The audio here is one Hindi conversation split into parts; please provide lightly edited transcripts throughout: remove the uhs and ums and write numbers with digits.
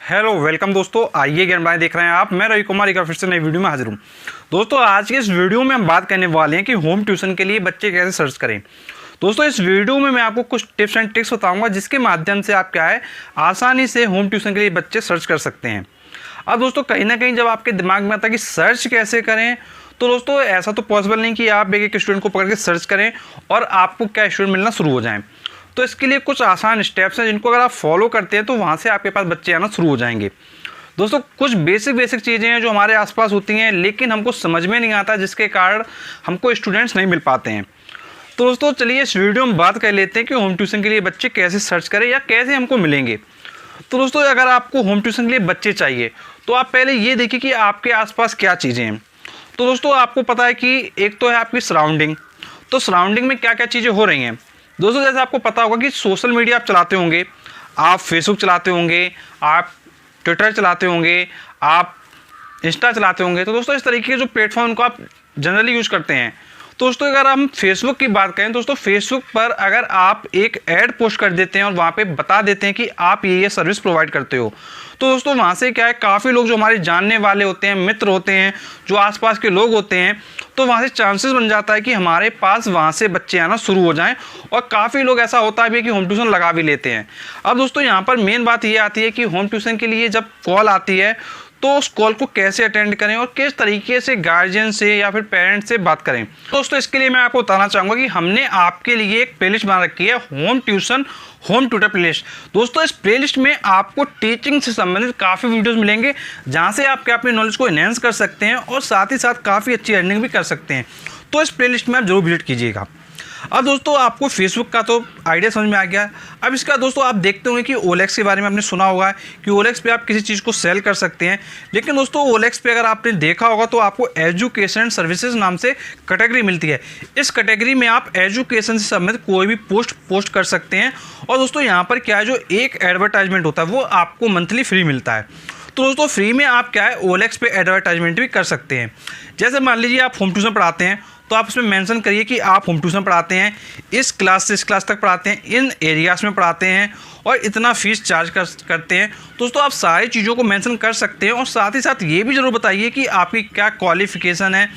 हेलो वेलकम दोस्तों, आइए ज्ञान देख रहे हैं आप। मैं रवि कुमार एक फिर से नई वीडियो में हाजिर हूँ। दोस्तों आज के इस वीडियो में हम बात करने वाले हैं कि होम ट्यूशन के लिए बच्चे कैसे सर्च करें। दोस्तों इस वीडियो में मैं आपको कुछ टिप्स एंड ट्रिक्स बताऊंगा जिसके माध्यम से आप क्या है आसानी से होम ट्यूशन के लिए बच्चे सर्च कर सकते हैं। अब दोस्तों कहीं ना कहीं जब आपके दिमाग में आता है कि सर्च कैसे करें, तो दोस्तों ऐसा तो पॉसिबल नहीं कि आप एक स्टूडेंट को पकड़ के सर्च करें और आपको क्या स्टूडेंट मिलना शुरू हो जाएं। तो इसके लिए कुछ आसान स्टेप्स हैं जिनको अगर आप फॉलो करते हैं तो वहाँ से आपके पास बच्चे आना शुरू हो जाएंगे। दोस्तों कुछ बेसिक चीज़ें हैं जो हमारे आसपास होती हैं लेकिन हमको समझ में नहीं आता, जिसके कारण हमको स्टूडेंट्स नहीं मिल पाते हैं। तो दोस्तों चलिए इस वीडियो में बात कर लेते हैं कि होम ट्यूशन के लिए बच्चे कैसे सर्च करें या कैसे हमको मिलेंगे। तो दोस्तों अगर आपको होम ट्यूशन के लिए बच्चे चाहिए तो आप पहले ये देखिए कि आपके आसपास क्या चीज़ें हैं। तो दोस्तों आपको पता है कि एक तो है आपकी सराउंडिंग। तो सराउंडिंग में क्या क्या चीज़ें हो रही हैं। दोस्तों जैसे आपको पता होगा कि सोशल मीडिया आप चलाते होंगे, आप फेसबुक चलाते होंगे, आप ट्विटर चलाते होंगे, आप इंस्टा चलाते होंगे। तो दोस्तों इस तरीके के जो प्लेटफॉर्म को आप जनरली यूज़ करते हैं। तो दोस्तों अगर हम फेसबुक की बात करें, दोस्तों फेसबुक पर अगर आप एक ऐड पोस्ट कर देते हैं और वहाँ पे बता देते हैं कि आप ये सर्विस प्रोवाइड करते हो, तो दोस्तों वहाँ से क्या है काफ़ी लोग जो हमारे जानने वाले होते हैं, मित्र होते हैं, जो आसपास के लोग होते हैं, तो वहाँ से चांसेस बन जाता है कि हमारे पास वहाँ से बच्चे आना शुरू हो जाएं। और काफ़ी लोग ऐसा होता है भी कि होम ट्यूशन लगा भी लेते हैं। अब दोस्तों यहाँ पर मेन बात ये आती है कि होम ट्यूशन के लिए जब कॉल आती है तो उस कॉल को कैसे अटेंड करें और किस तरीके से गार्जियन से या फिर पेरेंट्स से बात करें। दोस्तों इसके लिए मैं आपको बताना चाहूँगा कि हमने आपके लिए एक प्लेलिस्ट बना रखी है, home tuition home tutor playlist. दोस्तों इस प्लेलिस्ट में आपको टीचिंग से संबंधित काफ़ी वीडियोस मिलेंगे जहाँ से आप क्या अपनी नॉलेज को एनहेंस कर सकते हैं और साथ ही साथ काफ़ी अच्छी अर्निंग भी कर सकते हैं। तो इस प्लेलिस्ट में आप जरूर विजिट कीजिएगा। अब दोस्तों आपको फेसबुक का तो आइडिया समझ में आ गया। अब इसका दोस्तों आप देखते होंगे कि ओएलएक्स के बारे में आपने सुना होगा कि ओएलएक्स पे आप किसी चीज़ को सेल कर सकते हैं। लेकिन दोस्तों ओएलएक्स पे अगर आपने देखा होगा तो आपको एजुकेशन सर्विसेज नाम से कैटेगरी मिलती है। इस कैटेगरी में आप एजुकेशन से संबंधित कोई भी पोस्ट कर सकते हैं। और दोस्तों यहाँ पर क्या है, जो एक एडवर्टाइजमेंट होता है वो आपको मंथली फ्री मिलता है। तो दोस्तों फ्री में आप क्या है ओएलएक्स पे एडवर्टाइजमेंट भी कर सकते हैं। जैसे मान लीजिए आप होम ट्यूशन पढ़ाते हैं तो आप उसमें मेंशन करिए कि आप होम ट्यूशन पढ़ाते हैं, इस क्लास से इस क्लास तक पढ़ाते हैं, इन एरियाज़ में पढ़ाते हैं और इतना फीस चार्ज करते हैं। दोस्तों आप सारी चीज़ों को मेंशन कर सकते हैं और साथ ही साथ ये भी ज़रूर बताइए कि आपकी क्या क्वालिफ़िकेशन है,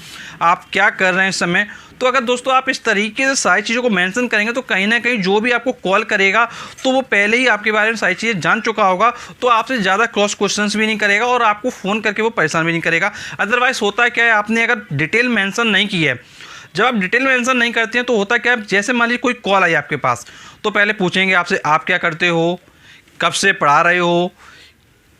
आप क्या कर रहे हैं इस समय। तो अगर दोस्तों आप इस तरीके से सारी चीज़ों को मेंशन करेंगे तो कहीं ना कहीं जो भी आपको कॉल करेगा तो वो पहले ही आपके बारे में सारी चीज़ें जान चुका होगा, तो आपसे ज़्यादा क्रॉस क्वेश्चंस भी नहीं करेगा और आपको फ़ोन करके वो परेशान भी नहीं करेगा। अदरवाइज़ होता है क्या है, आपने अगर डिटेल मेंशन नहीं की है, जब आप डिटेल मेंशन नहीं करते हैं तो होता क्या है, जैसे मान लीजिए कोई कॉल आई आपके पास तो पहले पूछेंगे आपसे आप क्या करते हो, कब से पढ़ा रहे हो,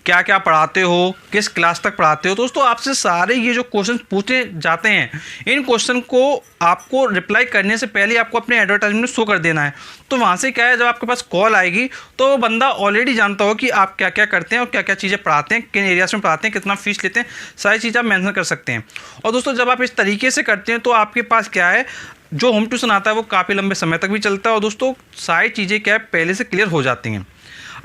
क्या क्या पढ़ाते हो, किस क्लास तक पढ़ाते हो। दोस्तों आपसे सारे ये जो क्वेश्चन पूछे जाते हैं, इन क्वेश्चन को आपको रिप्लाई करने से पहले आपको अपने एडवर्टाइजमेंट में शो कर देना है। तो वहाँ से क्या है, जब आपके पास कॉल आएगी तो वो बंदा ऑलरेडी जानता हो कि आप क्या क्या करते हैं और क्या क्या चीज़ें पढ़ाते हैं, किन एरियाज में पढ़ाते हैं, कितना फीस लेते हैं, सारी चीज़ें आप मेंशन कर सकते हैं। और दोस्तों जब आप इस तरीके से करते हैं तो आपके पास क्या है, जो होम ट्यूशन आता है वो काफ़ी लंबे समय तक भी चलता है और दोस्तों सारी चीज़ें क्या है पहले से क्लियर हो जाती हैं।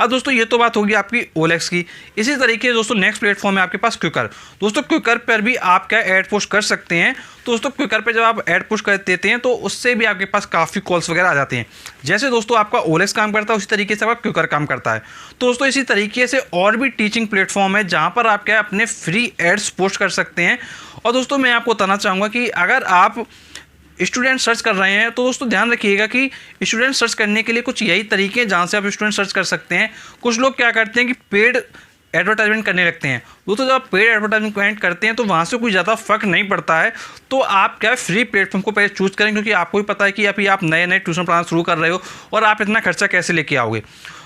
अब दोस्तों ये तो बात होगी आपकी ओएलएक्स की। इसी तरीके से दोस्तों नेक्स्ट प्लेटफॉर्म है आपके पास क्विकर। दोस्तों क्विकर पर भी आप क्या ऐड पोस्ट कर सकते हैं। तो दोस्तों क्विकर पे जब आप ऐड पोस्ट कर देते हैं तो उससे भी आपके पास काफ़ी कॉल्स वगैरह आ जाते हैं। जैसे दोस्तों आपका ओएलएक्स काम करता है उसी तरीके से आपका क्विकर काम करता है। तो दोस्तों इसी तरीके से और भी टीचिंग प्लेटफॉर्म है जहाँ पर आप क्या अपने फ्री एड्स पोस्ट कर सकते हैं। और दोस्तों मैं आपको बताना चाहूँगा कि अगर आप स्टूडेंट सर्च कर रहे हैं तो दोस्तों ध्यान रखिएगा कि स्टूडेंट सर्च करने के लिए कुछ यही तरीके हैं जहाँ से आप स्टूडेंट सर्च कर सकते हैं। कुछ लोग क्या करते हैं कि पेड एडवर्टाइजमेंट करने लगते हैं। दोस्तों जब आप पेड एडवर्टाइजमेंट करते हैं तो वहाँ से कोई ज़्यादा फर्क नहीं पड़ता है। तो आप क्या फ्री प्लेटफॉर्म को पहले चूज़ करें, क्योंकि आपको भी पता है कि अभी आप नए ट्यूशन पढ़ाना शुरू कर रहे हो और आप इतना खर्चा कैसे लेके आओगे।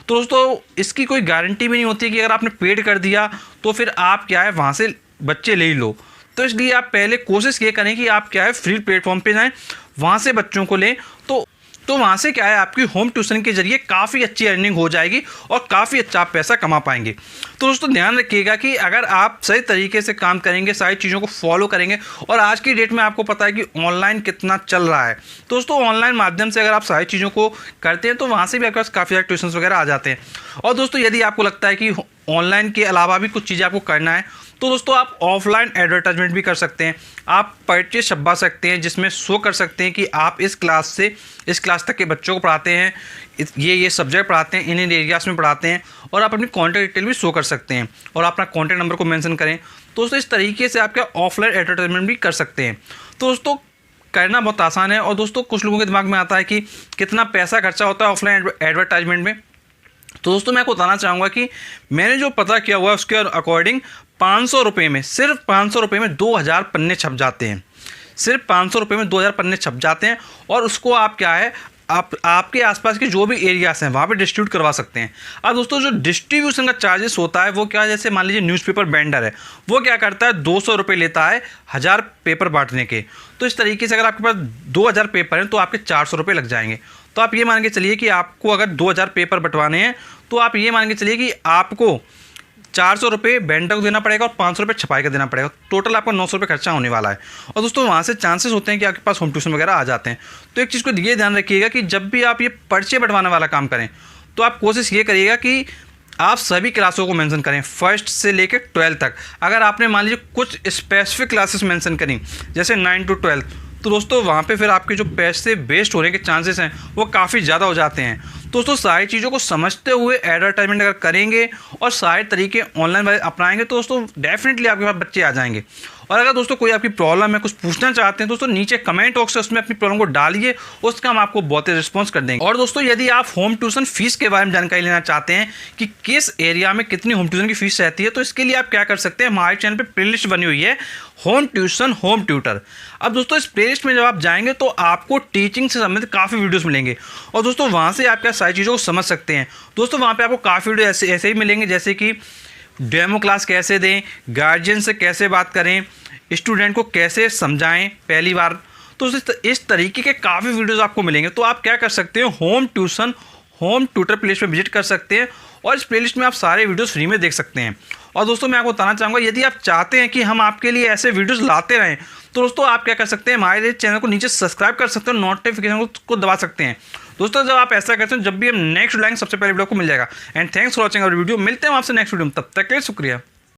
तो दोस्तों इसकी कोई गारंटी भी नहीं होती कि अगर आपने पेड कर दिया तो फिर आप क्या है वहाँ से बच्चे ले ही लो। तो इसलिए आप पहले कोशिश ये करें कि आप क्या है फ्री प्लेटफॉर्म पे जाएं, वहाँ से बच्चों को लें। तो वहाँ से क्या है आपकी होम ट्यूशन के जरिए काफ़ी अच्छी अर्निंग हो जाएगी और काफ़ी अच्छा आप पैसा कमा पाएंगे। तो दोस्तों ध्यान रखिएगा कि अगर आप सही तरीके से काम करेंगे, सारी चीज़ों को फॉलो करेंगे, और आज की डेट में आपको पता है कि ऑनलाइन कितना चल रहा है। तो दोस्तों ऑनलाइन माध्यम से अगर आप सारी चीज़ों को करते हैं तो वहाँ से भी आपके पास काफ़ी सारे ट्यूशन वगैरह आ जाते हैं। और दोस्तों यदि आपको लगता है कि ऑनलाइन के अलावा भी कुछ चीज़ें आपको करना है तो दोस्तों आप ऑफलाइन एडवर्टाइजमेंट भी कर सकते हैं। आप परचेज छपवा सकते हैं जिसमें शो कर सकते हैं कि आप इस क्लास क्लास तक के बच्चों को पढ़ाते हैं, ये सब्जेक्ट पढ़ाते हैं, इन एरियाज़ में पढ़ाते हैं, और आप अपनी कॉन्टैक्ट डिटेल भी शो कर सकते हैं और अपना कॉन्टैक्ट नंबर को मेंशन करें। तो दोस्तों इस तरीके से आप क्या ऑफलाइन एडवर्टाइजमेंट भी कर सकते हैं। तो दोस्तों करना बहुत आसान है। और दोस्तों कुछ लोगों के दिमाग में आता है कि कितना पैसा खर्चा होता है ऑफलाइन एडवर्टाइजमेंट में। तो दोस्तों मैं आपको बताना चाहूँगा कि मैंने जो पता किया हुआ है उसके अकॉर्डिंग 500 रुपये में, सिर्फ 500 रुपये में 2000 पन्ने छप जाते हैं। सिर्फ 500 रुपये में 2000 पन्ने छप जाते हैं, और उसको आप क्या है, आपके आसपास के जो भी एरियाज़ हैं वहाँ पे डिस्ट्रीब्यूट करवा सकते हैं। अब दोस्तों जो डिस्ट्रीब्यूशन का चार्जेस होता है वो क्या, जैसे मान लीजिए न्यूज़पेपर वेंडर है, वो क्या करता है 200 रुपये लेता है 1000 पेपर बांटने के। तो इस तरीके से अगर आपके पास 2000 पेपर हैं तो आपके 400 रुपये लग जाएंगे। तो आप ये मान के चलिए कि आपको अगर 2000 पेपर बंटवाने हैं तो आप ये मान के चलिए कि आपको 400 रुपये वेंडर को देना पड़ेगा और 500 रुपये छपाई का देना पड़ेगा। टोटल आपका 900 रुपये खर्चा होने वाला है। और दोस्तों वहाँ से चांसेस होते हैं कि आपके पास होम ट्यूशन वगैरह आ जाते हैं। तो एक चीज़ को ये ध्यान रखिएगा कि जब भी आप ये पर्चे बंटवाने वाला काम करें तो आप कोशिश ये करिएगा कि आप सभी क्लासों को मेंशन करें, फर्स्ट से लेकर 12 तक। अगर आपने मान लीजिए कुछ स्पेसिफिक क्लासेस मेंशन करी जैसे 9 to 12, तो दोस्तों वहाँ पे फिर आपके जो पैसे वेस्ट होने के चांसेस हैं वो काफ़ी ज़्यादा हो जाते हैं। दोस्तों सारी चीज़ों को समझते हुए एडवर्टाइजमेंट अगर करेंगे और सारे तरीके ऑनलाइन अपनाएंगे तो दोस्तों डेफिनेटली आपके पास बच्चे आ जाएंगे। और अगर दोस्तों कोई आपकी प्रॉब्लम है, कुछ पूछना चाहते हैं, दोस्तों नीचे कमेंट बॉक्स है उसमें अपनी प्रॉब्लम को डालिए, उसका हम आपको बहुत ही रिस्पॉन्स कर देंगे। और दोस्तों यदि आप होम ट्यूशन फीस के बारे में जानकारी लेना चाहते हैं कि किस एरिया में कितनी होम ट्यूशन की फीस रहती है, तो इसके लिए आप क्या कर सकते हैं, हमारे चैनल पर प्लेलिस्ट बनी हुई है होम ट्यूशन होम ट्यूटर। अब दोस्तों इस प्लेलिस्ट में जब आप जाएंगे तो आपको टीचिंग से संबंधित काफ़ी वीडियोस मिलेंगे, और दोस्तों वहाँ से आप क्या सारी चीज़ों को समझ सकते हैं। दोस्तों वहाँ पे आपको काफ़ी वीडियो ऐसे ही मिलेंगे, जैसे कि डेमो क्लास कैसे दें, गार्जियन से कैसे बात करें, स्टूडेंट को कैसे समझाएं पहली बार। तो इस तरीके के काफ़ी वीडियोस आपको मिलेंगे। तो आप क्या कर सकते हैं, home tuition home tutor playlist में विजिट कर सकते हैं, और इस प्लेलिस्ट में आप सारे वीडियोस फ्री में देख सकते हैं। और दोस्तों मैं आपको बताना चाहूँगा यदि आप चाहते हैं कि हम आपके लिए ऐसे वीडियोस लाते रहें तो दोस्तों आप क्या कर सकते हैं, हमारे चैनल को नीचे सब्सक्राइब कर सकते हैं, नोटिफिकेशन को दबा सकते हैं। दोस्तों जब आप ऐसा करते हैं, जब भी हम नेक्स्ट लाएंगे सबसे पहले वीडियो को मिल जाएगा। And thanks for watching our video. मिलते हैं आपसे नेक्स्ट वीडियो में, तब तक के लिए शुक्रिया।